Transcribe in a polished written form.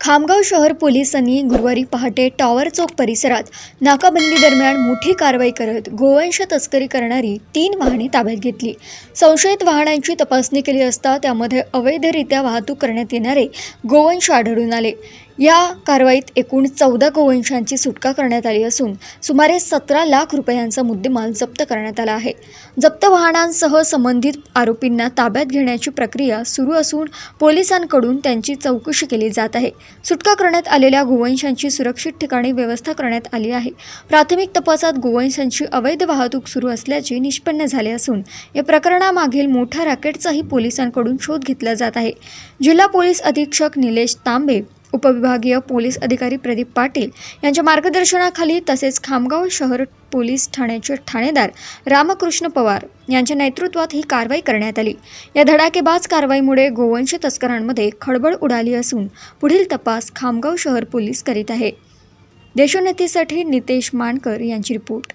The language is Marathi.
खामगाव शहर पोलिसांनी गुरुवारी पहाटे टॉवर चौक परिसरात नाकाबंदी दरम्यान मोठी कारवाई करत गोवंश तस्करी करणारी 3 वाहने ताब्यात घेतली। संशयित वाहनांची तपासणी केली असता त्यामध्ये अवैधरित्या वाहतूक करण्यात येणारे गोवंश आढळून आले। या कारवाईत एकूण 14 गोवंशांची सुटका करण्यात आली असून सुमारे 17 लाख रुपयांचा मुद्देमाल जप्त करण्यात आला आहे। जप्त वाहनांसह संबंधित आरोपींना ताब्यात घेण्याची प्रक्रिया सुरू असून पोलिसांकडून त्यांची चौकशी केली जात आहे। सुटका करण्यात आलेल्या गोवंशांची सुरक्षित ठिकाणी व्यवस्था करण्यात आली आहे। प्राथमिक तपासात गोवंशांची अवैध वाहतूक सुरू असल्याचे निष्पन्न झाले असून या प्रकरणामागील मोठा रॅकेटचाही पोलिसांकडून शोध घेतला जात आहे। जिल्हा पोलीस अधीक्षक निलेश तांबे, उपविभागीय पोलीस अधिकारी प्रदीप पाटील यांच्या मार्गदर्शनाखाली तसेच खामगाव शहर पोलीस ठाण्याचे ठाणेदार रामकृष्ण पवार यांच्या नेतृत्वात ही कारवाई करण्यात आली। या धडाकेबाज कारवाईमुळे गोवंश तस्करांमध्ये खळबळ उडाली असून पुढील तपास खामगाव शहर पोलीस करीत आहे। देशोन्नतीसाठी नितेश मानकर यांची रिपोर्ट।